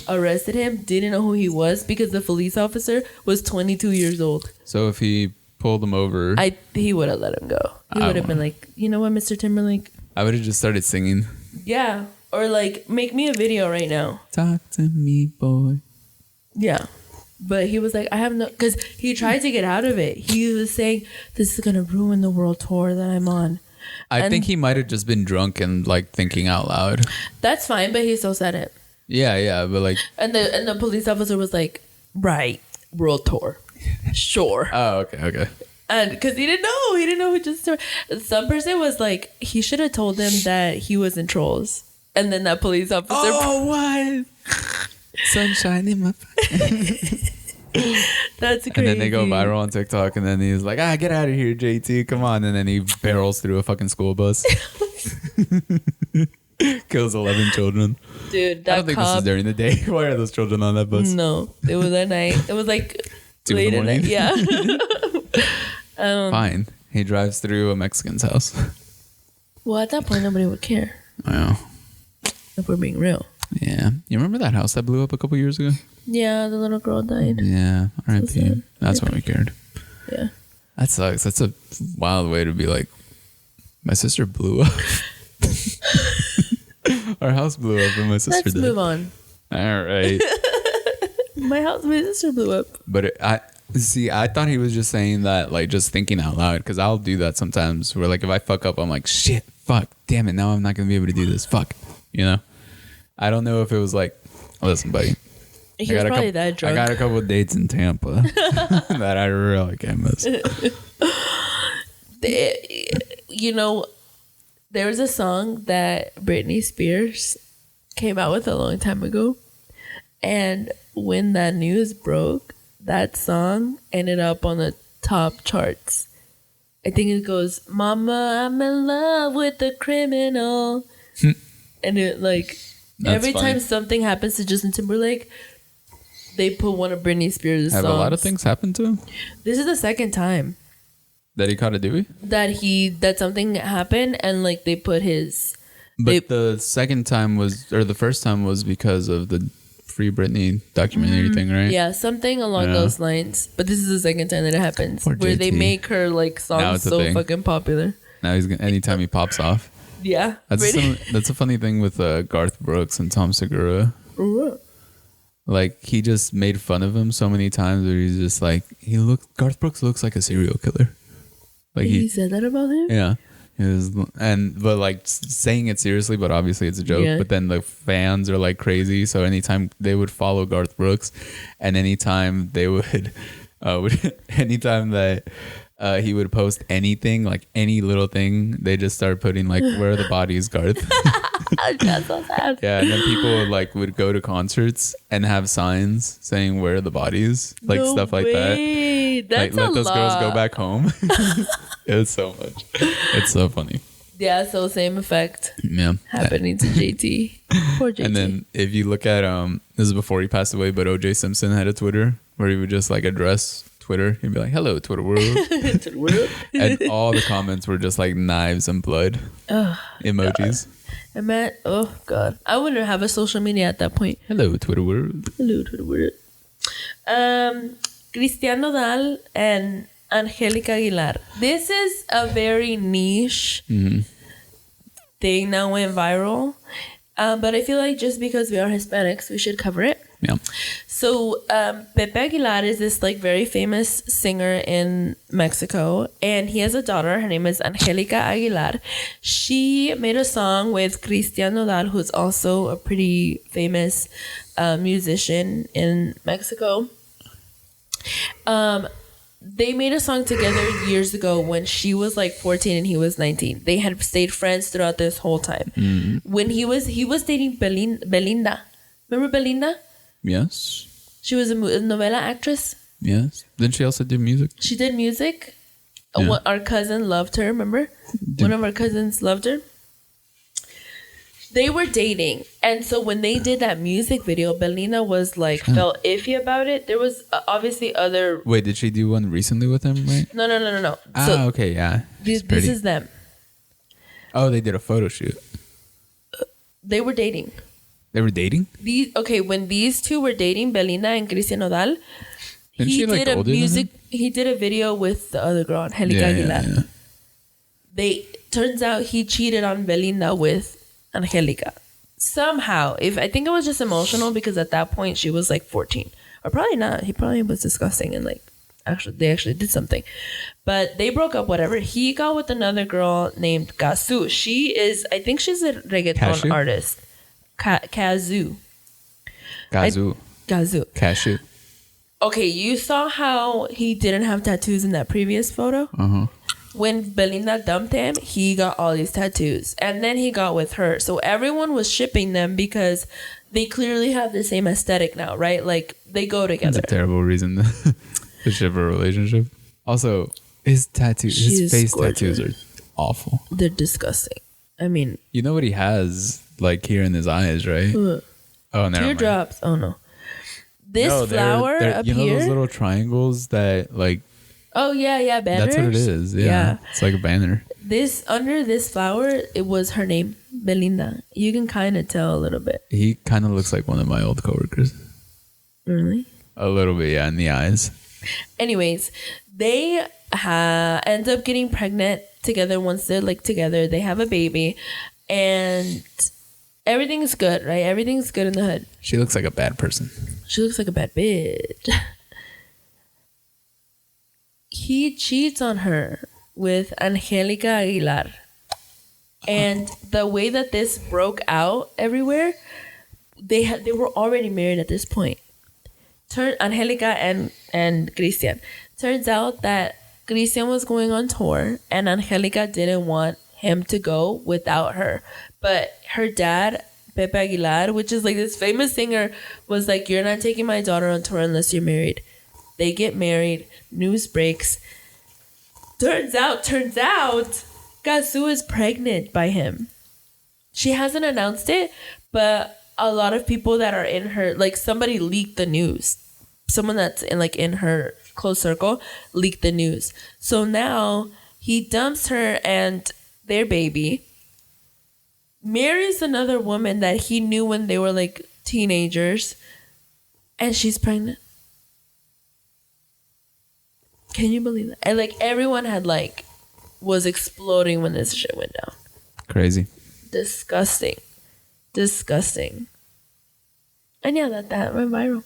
arrested him didn't know who he was because the police officer was 22 years old. So if he pulled him over, he would have let him go. He would have been like, you know what, Mr. Timberlake? I would have just started singing. Yeah. Or like, make me a video right now. Talk to me, boy. Yeah. But he was like, I have no... Because he tried to get out of it. He was saying, this is going to ruin the world tour that I'm on. I think he might have just been drunk and like thinking out loud. That's fine, but he still said it. Yeah, but like... And the police officer was like, right, world tour. Sure. Oh, okay. And because he didn't know who Justin Timberlake... Some person was like, he should have told them that he was in Trolls. And then that police officer... Oh, what? Sunshine in my That's crazy. And then they go viral on TikTok, and then he's like, get out of here, JT, come on. And then he barrels through a fucking school bus. Kills 11 children. Dude, that I don't think this is during the day. Why are those children on that bus? No, it was at night. It was like 2 in the morning? Yeah. Fine. He drives through a Mexican's house. Well, at that point, nobody would care. Wow. If we're being real. Yeah. You remember that house that blew up a couple years ago? Yeah, the little girl died. Yeah. R.I.P. So That's when we cared. Yeah. That sucks. That's a wild way to be like, my sister blew up. Our house blew up and my sister Let's did. move on. All right. My sister blew up. But I thought he was just saying that, like, just thinking out loud. Because I'll do that sometimes where, like, if I fuck up, I'm like, shit, fuck, damn it. Now I'm not going to be able to do this. Fuck. You know? I don't know if it was like, listen, buddy. He was probably that drunk. I got a couple of dates in Tampa that I really can't miss. You know, there was a song that Britney Spears came out with a long time ago. And when that news broke, that song ended up on the top charts. I think it goes, Mama, I'm in love with the criminal. And it like, every time something happens to Justin Timberlake, they put one of Britney Spears' songs. Have a lot of things happened to him? This is the second time that he caught a Dewey? That something happened and like they put his... But the second time the first time was because of the Free Britney documentary thing, right? Yeah, something along those lines. But this is the second time that it happens. Poor where JT. they make her like songs so fucking popular. Now anytime he pops off. Yeah. That's a funny thing with Garth Brooks and Tom Segura. Like, he just made fun of him so many times where he's just like, Garth Brooks looks like a serial killer. Like he said that about him? Yeah. But like saying it seriously, but obviously it's a joke. Yeah. But then the fans are like crazy. So anytime they would follow Garth Brooks and anytime they would, anytime that he would post anything, like any little thing. They just start putting like, "Where are the bodies, Garth?" That's so sad. Yeah, and then people would go to concerts and have signs saying "Where are the bodies?" Like No stuff like way. that. That's Like, a let those girls go lot. back home. It's so much. It's so funny. Yeah, so same effect Yeah. happening to JT. Poor JT. And then if you look at this is before he passed away, but OJ Simpson had a Twitter where he would just like address Twitter. He'd be like, "Hello, Twitter world," and all the comments were just like knives and blood emojis. Oh God, I wouldn't have a social media at that point. Hello, Twitter world. Hello, Twitter world. Cristian Nodal and Angelica Aguilar. This is a very niche thing that went viral. But I feel like just because we are Hispanics, we should cover it. Yeah. So Pepe Aguilar is this like very famous singer in Mexico, and he has a daughter. Her name is Angelica Aguilar. She made a song with Cristian Nodal, who's also a pretty famous musician in Mexico. They made a song together years ago when she was like 14 and he was 19. They had stayed friends throughout this whole time. When he was dating Belinda. Remember Belinda? Yes. She was a novela actress. Yes. Didn't she also do music? She did music. Yeah. Our cousin loved her, remember? One of our cousins loved her. They were dating. And so when they did that music video, Belinda was like, felt iffy about it. There was obviously other... Wait, did she do one recently with him, right? No. Ah, okay, yeah. This is them. Oh, they did a photo shoot. They were dating. They were dating? When these two were dating, Belinda and Cristian Nodal, Isn't she, like, older than him? He did a video with the other girl, Angelica Aguilar. Yeah. Turns out he cheated on Belinda with Angelica. Somehow, I think it was just emotional because at that point she was like 14. Or probably not. He probably was disgusting and like they actually did something. But they broke up, whatever. He got with another girl named Kazu. I think she's a reggaeton artist. Kazu. Cashew. Okay, you saw how he didn't have tattoos in that previous photo? Uh-huh. When Belinda dumped him, he got all these tattoos. And then he got with her. So everyone was shipping them because they clearly have the same aesthetic now, right? Like, they go together. That's a terrible reason to ship a relationship. Also, his face tattoos are awful. They're disgusting. I mean... You know what he has, like, here in his eyes, right? Oh, never teardrops. Oh, no. This flower up you know here... those little triangles that, like... Oh, yeah, banners. That's what it is. Yeah. It's like a banner. Under this flower, it was her name, Belinda. You can kind of tell a little bit. He kind of looks like one of my old coworkers. Really? A little bit, yeah, in the eyes. Anyways, they end up getting pregnant together once they're like together. They have a baby, and everything's good, right? Everything's good in the hood. She looks like a bad person. She looks like a bad bitch. He cheats on her with Angelica Aguilar. And the way that this broke out everywhere, they were already married at this point. Angelica and Cristian. Turns out that Cristian was going on tour and Angelica didn't want him to go without her. But her dad, Pepe Aguilar, which is like this famous singer, was like, "You're not taking my daughter on tour unless you're married." They get married. News breaks. Turns out, Kazu is pregnant by him. She hasn't announced it, but a lot of people that are in her, like somebody leaked the news. Someone that's in her close circle leaked the news. So now he dumps her and their baby, marries another woman that he knew when they were like teenagers, and she's pregnant. Can you believe that? And like everyone was exploding when this shit went down. Crazy. Disgusting. And yeah, that went viral.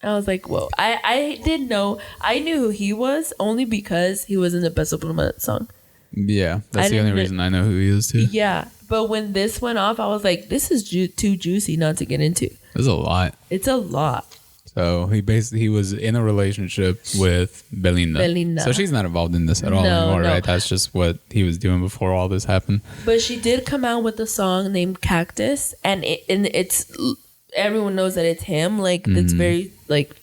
I was like, whoa. I didn't know. I knew who he was only because he was in the Peso Pluma song. Yeah, that's the only reason I know who he is too. Yeah, but when this went off, I was like, this is too juicy not to get into. There's a lot. It's a lot. It's So he was in a relationship with Belinda. So she's not involved in this at all anymore, right? That's just what he was doing before all this happened. But she did come out with a song named Cactus, and it's everyone knows that it's him. Like it's very like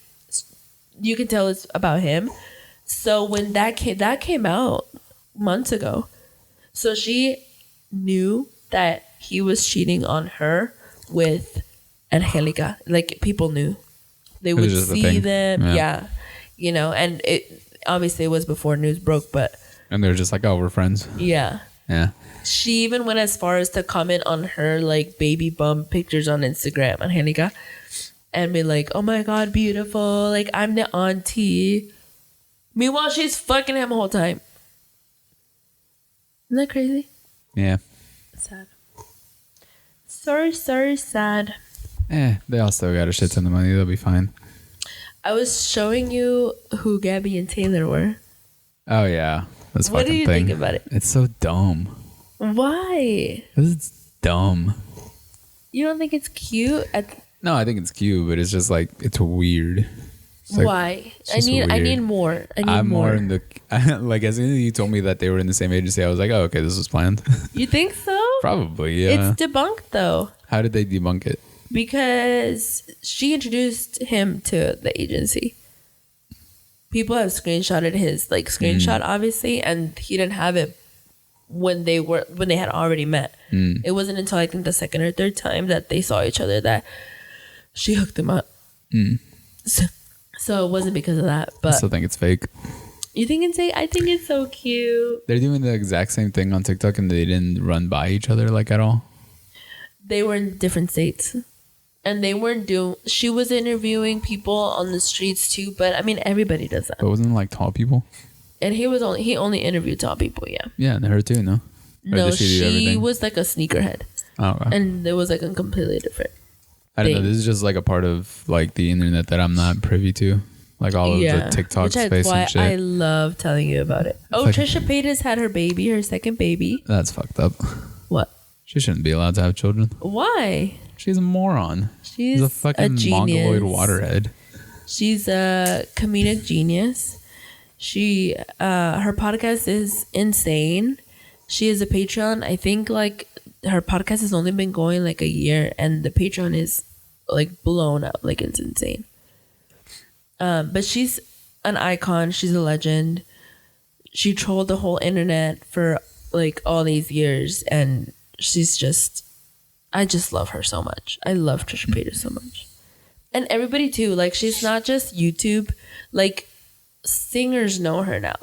you can tell it's about him. So when that came out months ago, so she knew that he was cheating on her with Angelica. Like people knew. They would see them, yeah. You know, and it obviously was before news broke, but and they're just like, oh, we're friends. Yeah. She even went as far as to comment on her like baby bump pictures on Instagram, Angelica, and be like, "Oh my god, beautiful! Like I'm the auntie." Meanwhile, she's fucking him the whole time. Isn't that crazy? Yeah. Sad. Sorry, sad. They all still got a shit ton of money. They'll be fine. I was showing you who Gabby and Taylor were. Oh, yeah. That's what do you think about it? It's so dumb. Why? Because it's dumb. You don't think it's cute? No, I think it's cute, but it's just like, it's weird. It's like, why? I need more. I'm more in the, like, as soon as you told me that they were in the same agency, I was like, oh, okay, this was planned. You think so? Probably, yeah. It's debunked, though. How did they debunk it? Because she introduced him to the agency. People have screenshotted his screenshot, obviously, and he didn't have it when they had already met. It wasn't until I think the second or third time that they saw each other that she hooked him up. So it wasn't because of that. But I still think it's fake. You think it's fake? I think it's so cute. They're doing the exact same thing on TikTok, and they didn't run by each other at all. They were in different states. And they weren't she was interviewing people on the streets too, but I mean, everybody does that. But wasn't it tall people? And he only interviewed tall people, yeah. Yeah, and her too, no? No, she was like a sneakerhead. Oh, okay. And it was a completely different I don't know, this is just a part of the internet that I'm not privy to. All of the TikTok space and shit. I love telling you about it. Oh, Trisha Paytas had her second baby. That's fucked up. What? She shouldn't be allowed to have children. Why? She's a moron. She's a fucking mongoloid waterhead. She's a comedic genius. She her podcast is insane. She is a Patreon. I think her podcast has only been going a year, and the Patreon is blown up. It's insane. But she's an icon. She's a legend. She trolled the whole internet for all these years, and she's just, I just love her so much. I love Trisha Paytas so much. And everybody too. She's not just YouTube. Singers know her now.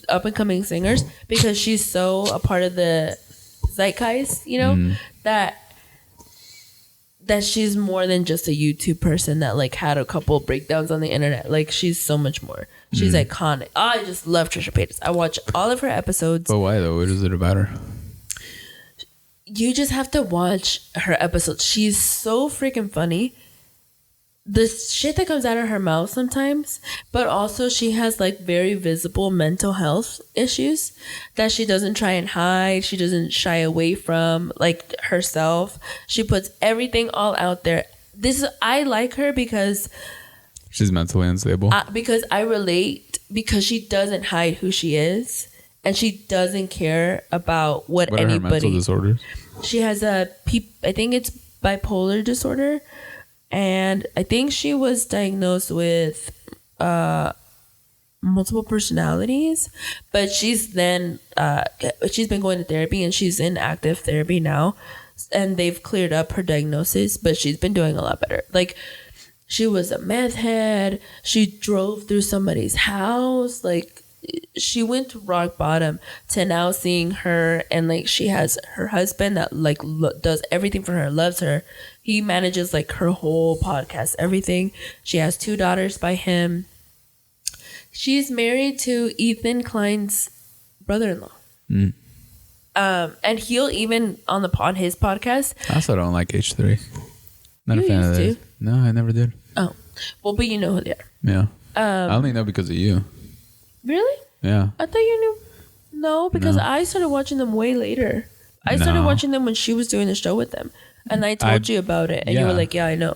Up and coming singers. Because she's so a part of the zeitgeist, that she's more than just a YouTube person that had a couple breakdowns on the internet. She's so much more. She's iconic. I just love Trisha Paytas. I watch all of her episodes. But why though? What is it about her? You just have to watch her episodes. She's so freaking funny. The shit that comes out of her mouth sometimes, but also she has very visible mental health issues that she doesn't try and hide. She doesn't shy away from herself. She puts everything all out there. I like her because she's mentally unstable. Because I relate, because she doesn't hide who she is. And she doesn't care about what anybody. Are her mental disorders? She has I think it's bipolar disorder, and I think she was diagnosed with multiple personalities. But she's been going to therapy, and she's in active therapy now, and they've cleared up her diagnosis. But she's been doing a lot better. She was a meth head. She drove through somebody's house. She went to rock bottom to now seeing her, and she has her husband that does everything for her, loves her. He manages her whole podcast, everything. She has 2 daughters by him. She's married to Ethan Klein's brother-in-law. And he'll even on his podcast. I also don't like H3. Not a fan of that. No, I never did. Oh, well, but you know who they are. Yeah. I only know because of you. Really? Yeah. I thought you knew. No, because I started watching them way later. I started watching them when she was doing the show with them. And I told you about it. And you were like, yeah, I know.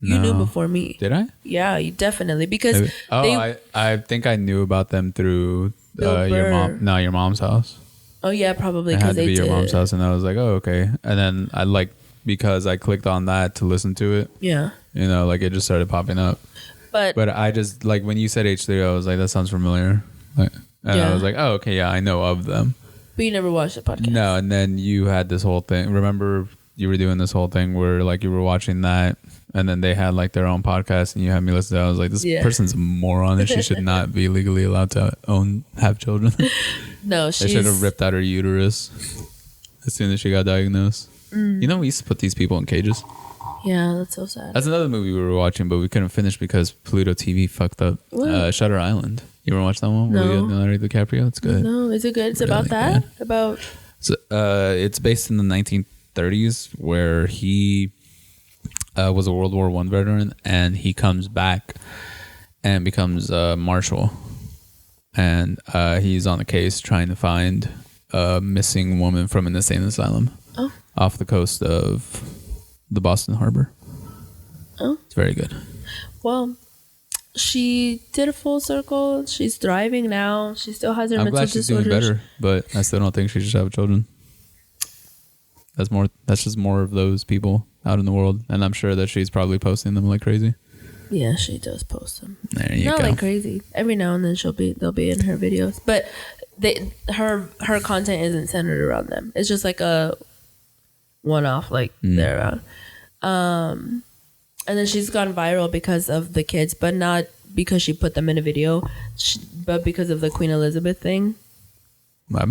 You knew before me. Did I? Yeah, you definitely because Maybe. I think I knew about them through your mom's house. Oh yeah, probably. It had to be your mom's house, and I was like, oh okay. And then I because I clicked on that to listen to it. Yeah. You know, like it just started popping up. But I just like when you said H3, I was like, that sounds familiar. And I was like, oh okay, yeah, I know of them. But you never watched the podcast. No, and then you had this whole thing. Remember, you were doing this whole thing where like you were watching that, and then they had like their own podcast, and you had me listen to it. I was like, this person's a moron, and she should not be legally allowed to have children. No, they should have ripped out her uterus as soon as she got diagnosed. You know, we used to put these people in cages. Yeah, that's so sad. That's another movie we were watching, but we couldn't finish because Pluto TV fucked up. Shutter Island. You ever watch that one? No. Leonardo DiCaprio? It's good. No, is it good? It's really about that? Good. About... So, it's based in the 1930s where he was a World War I veteran, and he comes back and becomes a marshal. And he's on a case trying to find a missing woman from an insane asylum off the coast of the Boston Harbor. Oh. It's very good. Well, she did a full circle. She's thriving now. She still has her mental disorders. I'm glad she's doing better, but I still don't think she should have children. That's just more of those people out in the world, and I'm sure that she's probably posting them like crazy. Yeah, she does post them. There you go. Not like crazy. Every now and then they'll be in her videos, but her content isn't centered around them. It's just like a one-off, like they're around. And then she's gone viral because of the kids, but not because she put them in a video, but because of the Queen Elizabeth thing. What?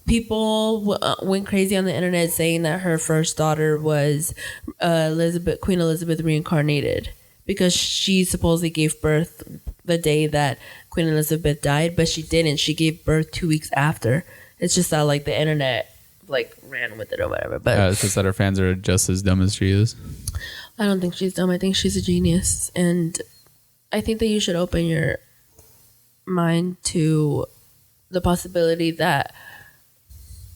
People went crazy on the internet saying that her first daughter was Queen Elizabeth reincarnated because she supposedly gave birth the day that Queen Elizabeth died, but she didn't. She gave birth 2 weeks after. It's just that like the internet like ran with it or whatever. But it's just that her fans are just as dumb as she is. I don't think she's dumb. I think she's a genius, and I think that you should open your mind to the possibility that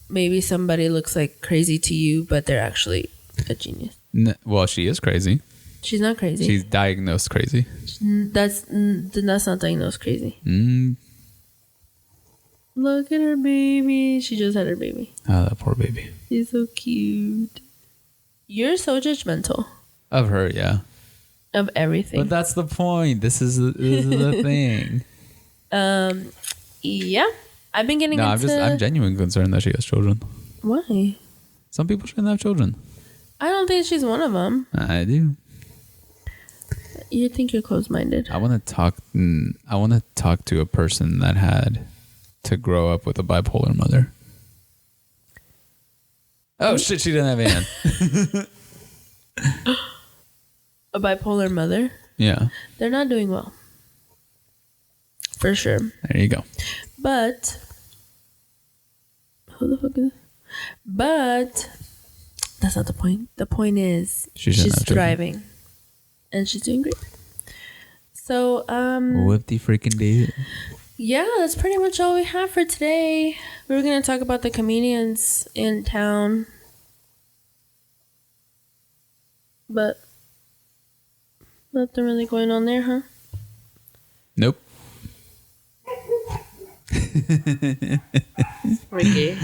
maybe somebody looks like crazy to you, but they're actually a genius. Well, she is crazy. She's not crazy. She's diagnosed crazy. That's not diagnosed crazy. Look at her baby. She just had her baby. Oh, that poor baby. She's so cute. You're so judgmental. Of her, yeah. Of everything. But that's the point. This is the thing. Yeah. I've been getting into... I'm genuinely concerned that she has children. Why? Some people shouldn't have children. I don't think she's one of them. I do. You think you're closed-minded. I want to talk to a person that had to grow up with a bipolar mother. Oh shit, she didn't have a hand. A bipolar mother? Yeah. They're not doing well. For sure. There you go. But who the fuck is it? But that's not the point. The point is she's thriving. And she's doing great. So whoopty freaking did. Yeah, that's pretty much all we have for today. We were gonna talk about the comedians in town. But nothing really going on there, huh? Nope. Ricky.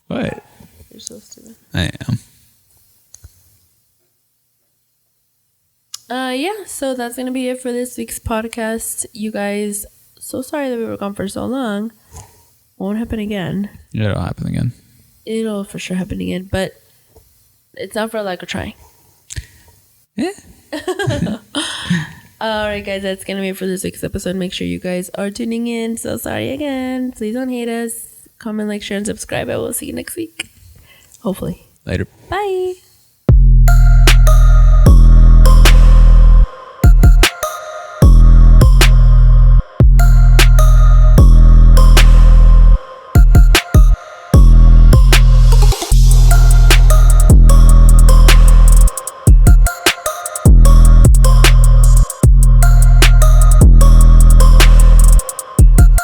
What? You're so stupid. I am. Yeah, so that's gonna be it for this week's podcast. You guys, so sorry that we were gone for so long. Won't happen again. Yeah, it'll happen again. It'll for sure happen again, but it's not for a lack of trying. Yeah. Alright guys, that's gonna be it for this week's episode. Make sure you guys are tuning in. So sorry again. Please don't hate us. Comment, like, share, and subscribe. I will see you next week. Hopefully. Later. Bye.